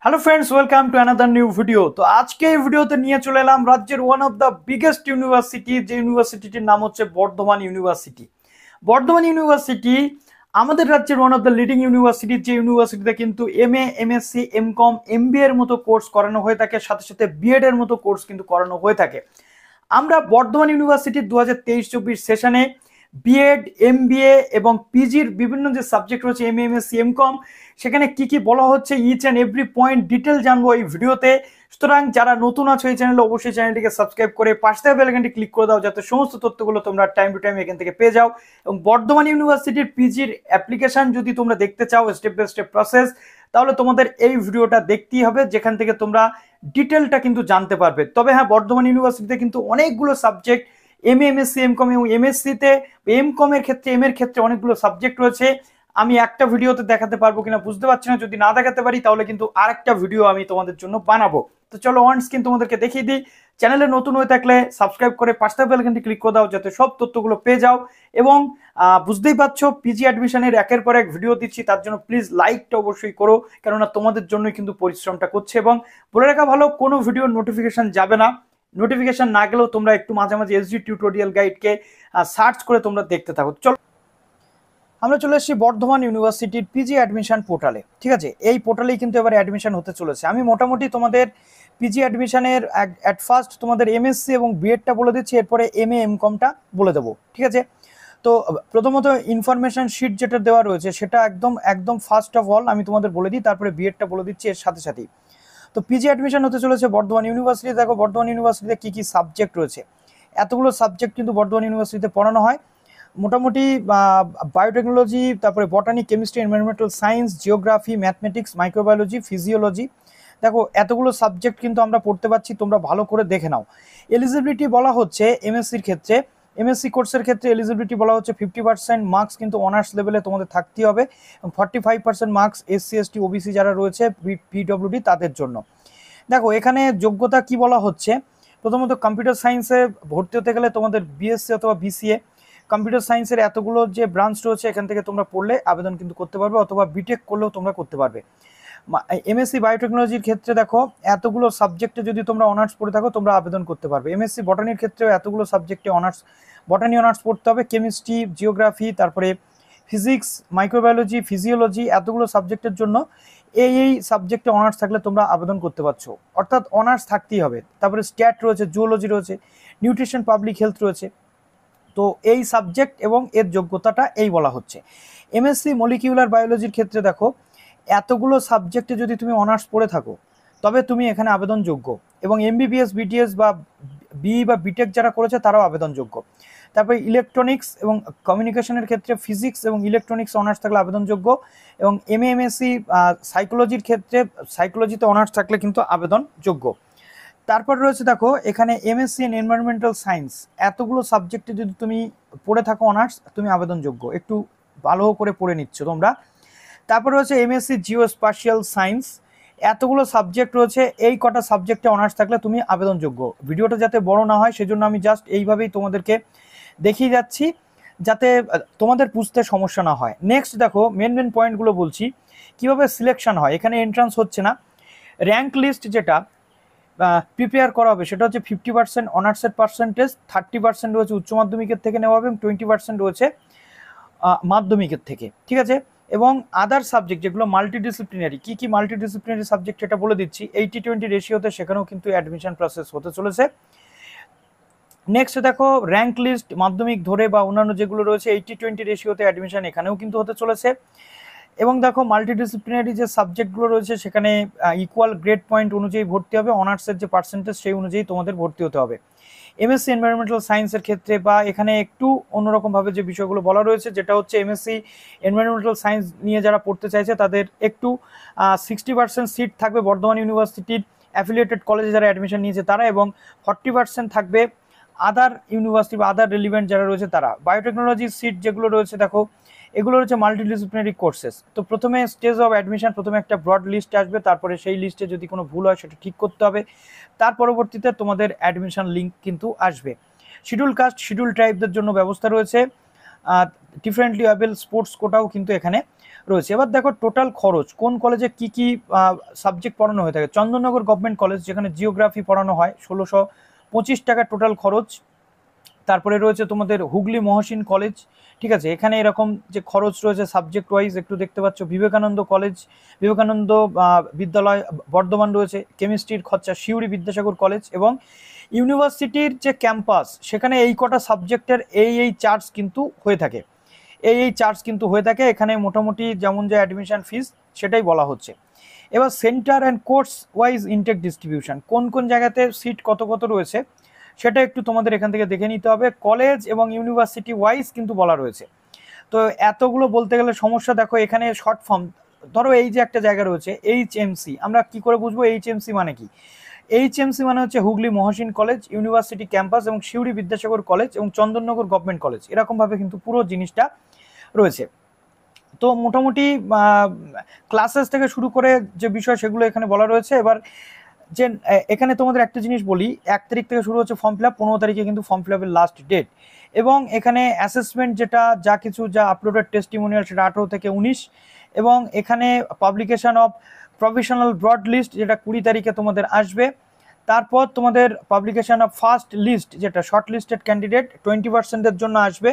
Hello friends, welcome to another new video. तो आज के ভিডিওতে নিয়ে চলে এলাম রাজ্যের one of the biggest university, যে ইউনিভার্সিটির নাম হচ্ছে বর্ধমান ইউনিভার্সিটি। বর্ধমান ইউনিভার্সিটি আমাদের রাজ্যের one of the leading university, যে ইউনিভার্সিটিতে কিন্তু এমএ, এমএসসি, এমকম, এমবিএ এর মতো কোর্স করানো হয়ে থাকে, সাথে সাথে বিএড এর মতো কোর্স কিন্তু করানো হয়ে থাকে। আমরা বর্ধমান ইউনিভার্সিটির 2023-24 সেশনে বিএড, এমবিএ এবং পিজির বিভিন্ন যে সাবজেক্ট রয়েছে এমএ, এমএসসি, এমকম, সেখানে কি কি বলা হচ্ছে each and every point detail জানবো এই ভিডিওতে। সুতরাং যারা নতুন আছো এই চ্যানেলে অবশ্যই চ্যানেলটিকে সাবস্ক্রাইব করে পাশে থাকা বেল আইকনটি ক্লিক করে দাও, যাতে সমস্ত তথ্যগুলো তোমরা টাইম টু টাইম এখান থেকে পেয়ে যাও। এবং বর্ধমান ইউনিভার্সিটির পিজির অ্যাপ্লিকেশন যদি তোমরা দেখতে চাও স্টেপ বাই স্টেপ প্রসেস, তাহলে তোমাদের এই ভিডিওটা দেখতেই হবে, যেখান থেকে তোমরা ডিটেলটা কিন্তু জানতে পারবে। তবে হ্যাঁ, বর্ধমান ইউনিভার্সিটিতে কিন্তু অনেকগুলো সাবজেক্ট এমএ, এমএসসি, এমকম এবং এমএসসিতে এমকম এর ক্ষেত্রে, এম এর ক্ষেত্রে অনেকগুলো সাবজেক্ট রয়েছে। আমি একটা ভিডিওতে দেখাতে পারবো কিনা বুঝতে পারছি না, যদি না দেখাতে পারি তাহলে কিন্তু আরেকটা ভিডিও আমি তোমাদের জন্য বানাবো। তো চলো অন স্ক্রিন তোমাদেরকে দেখিয়ে দিই। চ্যানেলে নতুন হয়ে থাকলে সাবস্ক্রাইব করে পাশে থাকা বেল আইকনটি ক্লিক করে দাও, যাতে সব তথ্যগুলো পেয়ে যাও। এবং বুঝতেই পারছো পিজি অ্যাডমিশনের একের পর এক ভিডিও দিচ্ছি, তার জন্য প্লিজ লাইকটা অবশ্যই করো, কেননা তোমাদের জন্যই কিন্তু পরিশ্রমটা করছে। এবং বলে রাখা ভালো, কোনো ভিডিওর নোটিফিকেশন যাবে না, নোটিফিকেশন না গেলেও তোমরা একটু মাঝে মাঝে এসজি টিউটোরিয়াল গাইডকে সার্চ করে তোমরা দেখতে থাকো। চলো আমরা চলে এসেছি বর্ধমান ইউনিভার্সিটির পিজি অ্যাডমিশন পোর্টালে। ঠিক আছে, এই পোর্টালেই কিন্তু এবার অ্যাডমিশন হতে চলেছে। আমি মোটামুটি তোমাদের পিজি অ্যাডমিশনের অ্যাট ফার্স্ট তোমাদের এমএসসি এবং বিএডটা বলে দিচ্ছি, এরপরে এমএ, এমকমটা বলে দেবো। ঠিক আছে, তো প্রথমত ইনফরমেশন শিট যেটা দেওয়া রয়েছে সেটা একদম ফার্স্ট অফ অল আমি তোমাদের বলে দিই, তারপরে বিএডটা বলে দিচ্ছি এর সাথে সাথেই। তো পিজি অ্যাডমিশন হতে চলেছে বর্ধমান ইউনিভার্সিটি। দেখো বর্ধমান ইউনিভার্সিটিতে কী কী সাবজেক্ট রয়েছে, এতগুলো সাবজেক্ট কিন্তু বর্ধমান ইউনিভার্সিটিতে পড়ানো হয়। মোটামুটি বায়োটেকনোলজি, তারপরে বটানি, chemistry, environmental science, geography, mathematics, microbiology, physiology, দেখো এতগুলো সাবজেক্ট কিন্তু আমরা পড়তে পারছি, তোমরা ভালো করে দেখে নাও। এলিজিবিলিটি বলা হচ্ছে এমএসসির ক্ষেত্রে, এমএসসি কোর্সের ক্ষেত্রে এলিজিবিলিটি বলা হচ্ছে 50% মার্কস কিন্তু অনার্স লেভেলে তোমাদের থাকতেই হবে, এবং 45% মার্কস এসসি, এসটি, ওবিসি যারা রয়েছে, পিডব্লিউডি তাদের জন্য। দেখো এখানে যোগ্যতা কি বলা হচ্ছে, প্রথমত কম্পিউটার সায়েন্সে ভর্তি হতে গেলে তোমাদের বিএসসি অথবা বিসিএ, কম্পিউটার সায়েন্সের এতগুলো যে ব্রাঞ্চ রয়েছে এখান থেকে তোমরা পড়লে আবেদন কিন্তু করতে পারবে, অথবা বিটেক করলেও তোমরা করতে পারবে। এমএসসি বায়োটেকনোলজির ক্ষেত্রে দেখো এতগুলো সাবজেক্টে যদি তোমরা অনার্স পড়ে থাকো তোমরা আবেদন করতে পারবে। এমএসসি বটানির ক্ষেত্রেও এতগুলো সাবজেক্টে অনার্স, বটানি অনার্স পড়তে হবে, কেমিস্ট্রি, জিওগ্রাফি, তারপরে ফিজিক্স, মাইক্রোবায়োলজি, ফিজিওলজি, এতগুলো সাবজেক্টের জন্য এই সাবজেক্টে অনার্স থাকলে তোমরা আবেদন করতে পারছো, অর্থাৎ অনার্স থাকতেই হবে। তারপরে স্ট্যাট রয়েছে, জুওলজি রয়েছে, নিউট্রিশন, পাবলিক হেলথ রয়েছে। তো এই সাবজেক্ট এবং এর যোগ্যতাটা এই বলা হচ্ছে। এমএসসি মলিকিউলার বায়োলজির ক্ষেত্রে দেখো এতগুলো সাবজেক্টে যদি তুমি অনার্স পড়ে থাকো তবে তুমি এখানে আবেদনযোগ্য, এবং এমবিবিএস, বিটিএস বা বিই বা বিটেক যারা করেছে তারাও আবেদনযোগ্য। তারপরে ইলেকট্রনিক্স এবং কমিউনিকেশনের ক্ষেত্রে ফিজিক্স এবং ইলেকট্রনিক্স অনার্স থাকলে আবেদনযোগ্য, এবং এমএ, এমএসসি সাইকোলজির ক্ষেত্রে সাইকোলজিতে অনার্স থাকলে কিন্তু আবেদনযোগ্য। তারপর রয়েছে দেখো এখানে এমএসসি ইন এনভায়রনমেন্টাল সায়েন্স, এতগুলো সাবজেক্টে যদি তুমি পড়ে থাকো অনার্স, তুমি আবেদনযোগ্য, একটু ভালো করে পড়ে নিচ্ছ তোমরা। তারপর রয়েছে এমএসসি জিওস্পাশিয়াল সায়েন্স, এতগুলো সাবজেক্ট রয়েছে, এই কটা সাবজেক্টে অনার্স থাকলে তুমি আবেদনযোগ্য। ভিডিওটা যাতে বড় না হয় সেজন্য আমি জাস্ট এইভাবেই তোমাদেরকে দেখিয়ে যাচ্ছি, যাতে তোমাদের বুঝতে সমস্যা না হয়। নেক্সট দেখো মেন পয়েন্টগুলো বলছি, কিভাবে সিলেকশন হয়। এখানে এন্ট্রান্স হচ্ছে না, র্যাঙ্ক লিস্ট যেটা প্রিপেয়ার করা হবে সেটা হচ্ছে 50% অনার্সের পার্সেন্টেজ, 30% রয়েছে উচ্চ মাধ্যমিকের থেকে নেওয়া হবে, এবং 20% রয়েছে মাধ্যমিকের থেকে। ঠিক আছে, এবং আদার সাবজেক্ট যেগুলো মাল্টিডিসিপ্লিনারি, কি মাল্টিডিসিপ্লিনারি সাবজেক্ট সেটা বলে দিচ্ছি। 80-20 রেশিওতে সেখানেও কিন্তু অ্যাডমিশন প্রসেস হতে চলেছে। নেক্সট দেখো র্যাঙ্ক লিস্ট মাধ্যমিক ধরে বা অন্যান্য যেগুলো রয়েছে 80-20 রেশিওতে অ্যাডমিশন এখানেও কিন্তু হতে চলেছে। এবং দেখো মাল্টিডিসিপ্লিনারি যে সাবজেক্টগুলো রয়েছে সেখানে ইকুয়াল গ্রেড পয়েন্ট অনুযায়ী ভর্তি হবে, অনার্সের যে পার্সেন্টেজ সেই অনুযায়ী তোমাদের ভর্তি হতে হবে। এমএসসি এনভায়রনমেন্টাল সায়েন্সের ক্ষেত্রে বা এখানে একটু অন্যরকমভাবে যে বিষয়গুলো বলা রয়েছে, যেটা হচ্ছে এমএসসি এনভায়রনমেন্টাল সায়েন্স নিয়ে যারা পড়তে চাইছে তাদের একটু 60% সিট থাকবে বর্ধমান ইউনিভার্সিটির অ্যাফিলিয়েটেড কলেজে যারা অ্যাডমিশন নিয়েছে তারা, এবং 40% থাকবে আদার ইউনিভার্সিটি বা আদার রিলিভেন্ট যারা রয়েছে তারা। বায়োটেকনোলজির সিট যেগুলো রয়েছে দেখো এগুলো রয়েছে মাল্টিডিসিপ্লিনারি কোর্সেস। তো প্রথমে স্টেজ অফ অ্যাডমিশন, প্রথমে একটা ব্রড লিস্ট আসবে, তারপরে সেই লিস্টে যদি কোনো ভুল হয় সেটা ঠিক করতে হবে, তার পরবর্তীতে তোমাদের অ্যাডমিশন লিঙ্ক কিন্তু আসবে। শিডিউল কাস্ট, শিডিউল ট্রাইবদের জন্য ব্যবস্থা রয়েছে, ডিফারেন্টলি অ্যাবেল স্পোর্টস কোটাও কিন্তু এখানে রয়েছে। এবার দেখো টোটাল খরচ কোন কলেজে কি কি সাবজেক্ট পড়ানো হয়ে থাকে। চন্দননগর গভর্নমেন্ট কলেজ যেখানে জিওগ্রাফি পড়ানো হয় 1625 টাকা টোটাল খরচ। তারপরে রয়েছে তোমাদের হুগলি মহসিন কলেজ, ঠিক আছে, এখানে এরকম যে খরচ রয়েছে সাবজেক্ট ওয়াইজ একটু দেখতে পাচ্ছ। বিবেকানন্দ কলেজ, বিবেকানন্দ বিদ্যালয় বর্ধমান রয়েছে, কেমিস্ট্রির খরচা সিউড়ি বিদ্যাসাগর কলেজ। এবং ইউনিভার্সিটির যে ক্যাম্পাস সেখানে এই কটা সাবজেক্টের এই চার্জ কিন্তু হয়ে থাকে, এই চার্জ কিন্তু হয়ে থাকে এখানে মোটামুটি যেমন যে অ্যাডমিশন ফিস সেটাই বলা হচ্ছে। এবার centre and course wise intake distribution, কোন কোন জায়গাতে সিট কত কত রয়েছে সেটা একটু তোমাদের এখান থেকে দেখে নিতে হবে। কলেজ এবং ইউনিভার্সিটি ওয়াইজ কিন্তু বলা রয়েছে। তো এতগুলো বলতে গেলে সমস্যা। দেখো এখানে শর্ট ফর্ম, ধরো এই যে একটা জায়গা রয়েছে HMC, আমরা কি করে বুঝবো HMC মানে কি? HMC মানে হচ্ছে Hooghly Mohsin college, university campus এবং সিউড়ি বিদ্যাসাগর কলেজ এবং চন্দননগর গভর্নমেন্ট কলেজ, এরকমভাবে কিন্তু পুরো জিনিসটা রয়েছে। তো মোটামুটি ক্লাসেস থেকে শুরু করে যে বিষয় সেগুলো এখানে বলা রয়েছে। এবার যে এখানে তোমাদের একটা জিনিস বলি, 1 তারিখ থেকে শুরু হচ্ছে ফর্ম ফিল আপ, 15 তারিখে কিন্তু ফর্ম ফিল আপের লাস্ট ডেট। এবং এখানে অ্যাসেসমেন্ট যেটা যা কিছু যা আপলোডেড টেস্টিমোনিয়াল সেটা 18 থেকে 19। এবং এখানে publication of provisional broad list যেটা 20 তারিখে তোমাদের আসবে। তারপর তোমাদের পাবলিকেশন অফ ফার্স্ট লিস্ট যেটা শর্ট লিস্টেড ক্যান্ডিডেট 20%-এর জন্য আসবে।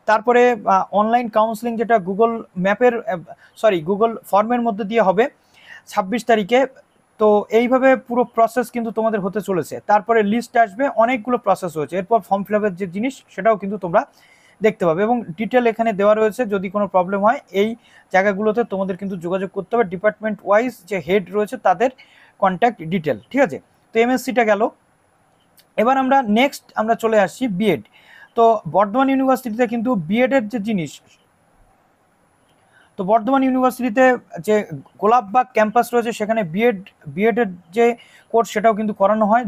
তারপরে অনলাইন কাউন্সেলিং যেটা গুগল ম্যাপের গুগল ফর্মের মধ্যে দিয়ে হবে 26 তারিখে। তো এইভাবে পুরো প্রসেস কিন্তু তোমাদের হতে চলেছে। তারপরে লিস্ট আসবে, অনেকগুলো প্রসেস রয়েছে। এরপর ফর্ম ফিল আপের যে জিনিস সেটাও কিন্তু তোমরা দেখতে পাবে এবং ডিটেল এখানে দেওয়া রয়েছে। যদি কোনো প্রবলেম হয় এই জায়গাগুলোতে তোমাদের কিন্তু যোগাযোগ করতে হবে, ডিপার্টমেন্ট ওয়াইজ যে হেড রয়েছে তাদের কন্ট্যাক্ট ডিটেল, ঠিক আছে। তো MSCটা গেল। এবার আমরা নেক্সট আমরা চলে আসছি B.Ed। তো বর্ধমান ইউনিভার্সিটিতে কিন্তু B.Ed এর যে জিনিস, তো বর্ধমান ইউনিভার্সিটিতে যে গোলাপবাগ ক্যাম্পাস রয়েছে সেখানে B.Ed এর যে কোর্স সেটাও কিন্তু করানো হয়,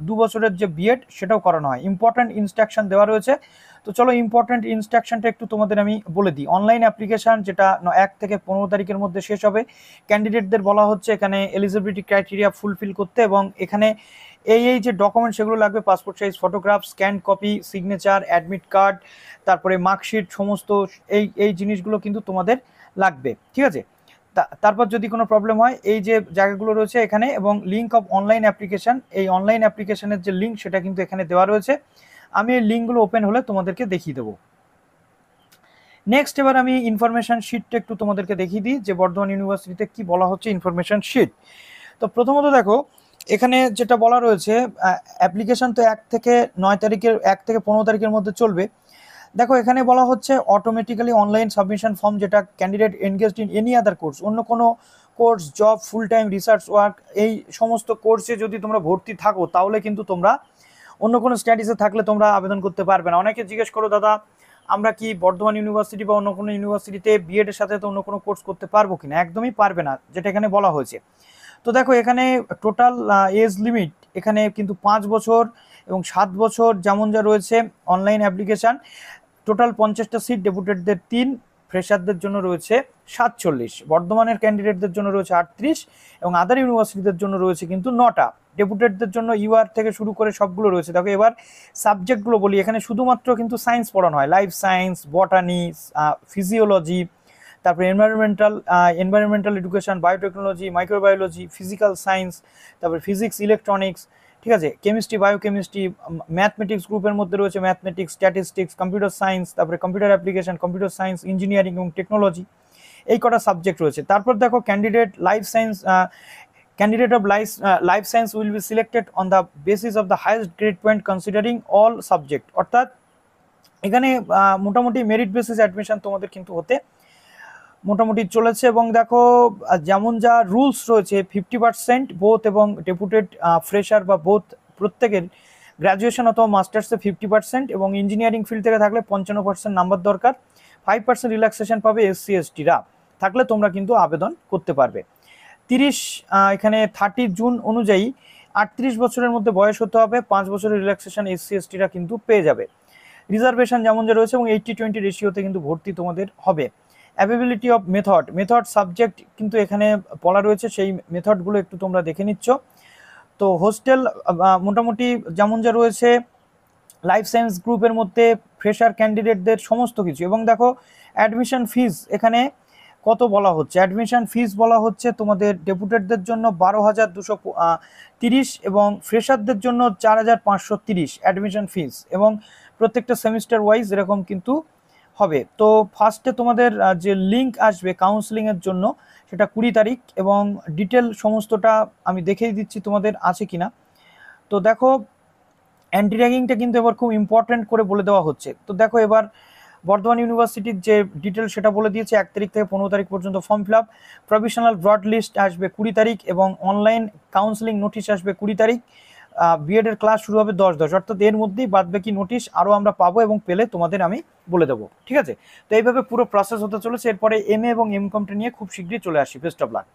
2 বছরের যে B.Ed সেটাও করানো হয়। ইম্পর্ট্যান্ট ইনস্ট্রাকশন দেওয়া রয়েছে। তো চলো ইম্পর্ট্যান্ট ইনস্ট্রাকশনটা একটু তোমাদের আমি বলে দিই। অনলাইন অ্যাপ্লিকেশান যেটা 1 থেকে 15 তারিখের মধ্যে শেষ হবে। ক্যান্ডিডেটদের বলা হচ্ছে এখানে এলিজিবিলিটি ক্রাইটেরিয়া ফুলফিল করতে এবং এখানে এই যে ডকুমেন্ট সেগুলো লাগবে, passport size photograph, scan copy, signature, admit card, তারপরে মার্কশিট, সমস্ত এই জিনিসগুলো কিন্তু তোমাদের লাগবে, ঠিক আছে। তারপর যদি কোনো প্রবলেম হয় এই যে জায়গাগুলো রয়েছে এখানে, এবং লিঙ্ক অফ অনলাইন অ্যাপ্লিকেশান, এই অনলাইন অ্যাপ্লিকেশানের যে লিঙ্ক সেটা কিন্তু এখানে দেওয়া রয়েছে। আমি এই লিঙ্কগুলো ওপেন হলে তোমাদেরকে দেখিয়ে দেবো। নেক্সট এবার আমি ইনফরমেশান শিটটা একটু তোমাদেরকে দেখিয়ে দিই যে বর্ধমান ইউনিভার্সিটিতে কি বলা হচ্ছে ইনফরমেশান শিট। তো প্রথমত দেখো এখানে যেটা বলা রয়েছে, অ্যাপ্লিকেশান তো 1 থেকে 15 তারিখের মধ্যে চলবে। দেখো এখানে বলা হচ্ছে অটোমেটিক্যালি অনলাইন সাবমিশন ফর্ম, যেটা candidate engaged in any other course, অন্য কোনো course, job, full time research work, এই সমস্ত কোর্সে যদি তোমরা ভর্তি থাকো তাহলে কিন্তু তোমরা অন্য কোনো স্ট্যাটাসে থাকলে তোমরা আবেদন করতে পারবে না। অনেকে জিজ্ঞেস করো, দাদা আমরা কি বর্ধমান ইউনিভার্সিটি বা অন্য কোনো ইউনিভার্সিটিতে B.Ed এর সাথে তো অন্য কোনো কোর্স করতে পারবো কিনা? একদমই পারবে না, যেটা এখানে বলা হয়েছে। তো দেখো এখানে টোটাল এজ লিমিট এখানে কিন্তু 5 বছর এবং 7 বছর যেমন যা রয়েছে। অনলাইন অ্যাপ্লিকেশান টোটাল 50টা সিট, ডেপুটেটদের 3, ফ্রেশারদের জন্য রয়েছে 47, বর্ধমানের ক্যান্ডিডেটদের জন্য রয়েছে 38 এবং আদার ইউনিভার্সিটিদের জন্য রয়েছে কিন্তু 9টা। ডেপুটেটদের জন্য UR থেকে শুরু করে সবগুলো রয়েছে। দেখো এবার সাবজেক্টগুলো বলি, এখানে শুধুমাত্র কিন্তু সায়েন্স পড়ানো হয়, লাইফ সায়েন্স, বটানি, ফিজিওলজি, তারপরে environmental education, biotechnology, microbiology, physical science, তারপরে ফিজিক্স, ইলেকট্রনিক্স, ঠিক আছে, কেমিস্ট্রি, বায়োকেমিস্ট্রি, ম্যাথমেটিক্স গ্রুপের মধ্যে রয়েছে ম্যাথমেটিক্স, স্ট্যাটিস্টিক্স, কম্পিউটার সায়েন্স, তারপরে computer application, computer science, engineering এবং টেকনোলজি, এই কটা সাবজেক্ট রয়েছে। তারপর দেখো candidate of life science will be selected on the basis of the highest grade point considering all subject, অর্থাৎ এখানে মোটামুটি মেরিট বেসিস অ্যাডমিশন তোমাদের কিন্তু হতে মোটামুটি চলেছে। এবং দেখো যেমন যা রুলস রয়েছে 50% বোথ এবং ডেপুটেড ফ্রেশার বা বোথ প্রত্যেকের গ্র্যাজুয়েশন অথবা মাস্টার্সে 50% এবং ইঞ্জিনিয়ারিং ফিল্ড থেকে থাকলে 55% নাম্বার দরকার। 5% রিল্যাক্সেশন পাবে SC/ST-রা থাকলে তোমরা কিন্তু আবেদন করতে পারবে। এখানে 30 জুন অনুযায়ী 38 বছরের মধ্যে বয়স হতে হবে, 5 বছরের রিল্যাক্সেশন SC/ST-রা কিন্তু পেয়ে যাবে। রিজার্ভেশন যেমন যা রয়েছে এবং 80-20 রেশিওতে কিন্তু ভর্তি তোমাদের হবে। অ্যাভেবিলিটি অফ মেথড সাবজেক্ট কিন্তু এখানে বলা রয়েছে, সেই মেথডগুলো একটু তোমরা দেখে নিচ্ছ। তো হোস্টেল মোটামুটি যেমন যা রয়েছে লাইফ সায়েন্স গ্রুপের মধ্যে ফ্রেশার ক্যান্ডিডেটদের সমস্ত কিছু। এবং দেখো অ্যাডমিশন ফিজ এখানে কত বলা হচ্ছে, অ্যাডমিশন ফিস বলা হচ্ছে তোমাদের ডেপুটেডদের জন্য 12,230 এবং ফ্রেশারদের জন্য 4,530 অ্যাডমিশন ফিস, এবং প্রত্যেকটা সেমিস্টার ওয়াইজ এরকম কিন্তু হবে। তো ফার্স্টে তোমাদের যে লিঙ্ক আসবে কাউন্সিলিংয়ের জন্য সেটা 20 তারিখ, এবং ডিটেল সমস্তটা আমি দেখিয়ে দিচ্ছি তোমাদের আছে কিনা। তো দেখো অ্যান্টি র্যাগিংটা কিন্তু এবার খুব ইম্পর্টেন্ট করে বলে দেওয়া হচ্ছে। তো দেখো এবার বর্ধমান ইউনিভার্সিটির যে ডিটেল সেটা বলে দিয়েছে, 1 তারিখ থেকে 15 তারিখ পর্যন্ত form fill up, provisional broad list আসবে 20 তারিখ, এবং অনলাইন কাউন্সিলিং নোটিশ আসবে 20 তারিখ। B.Ed এর ক্লাস শুরু হবে 10/10, অর্থাৎ এর মধ্যেই বাদবাকি নোটিশ আরও আমরা পাবো, এবং পেলে তোমাদের আমি বলে দেবো, ঠিক আছে। তো এইভাবে পুরো প্রসেস হতে চলেছে। এরপরে MA এবং MCOMটা নিয়ে খুব শীঘ্রই চলে আসি। Best of luck.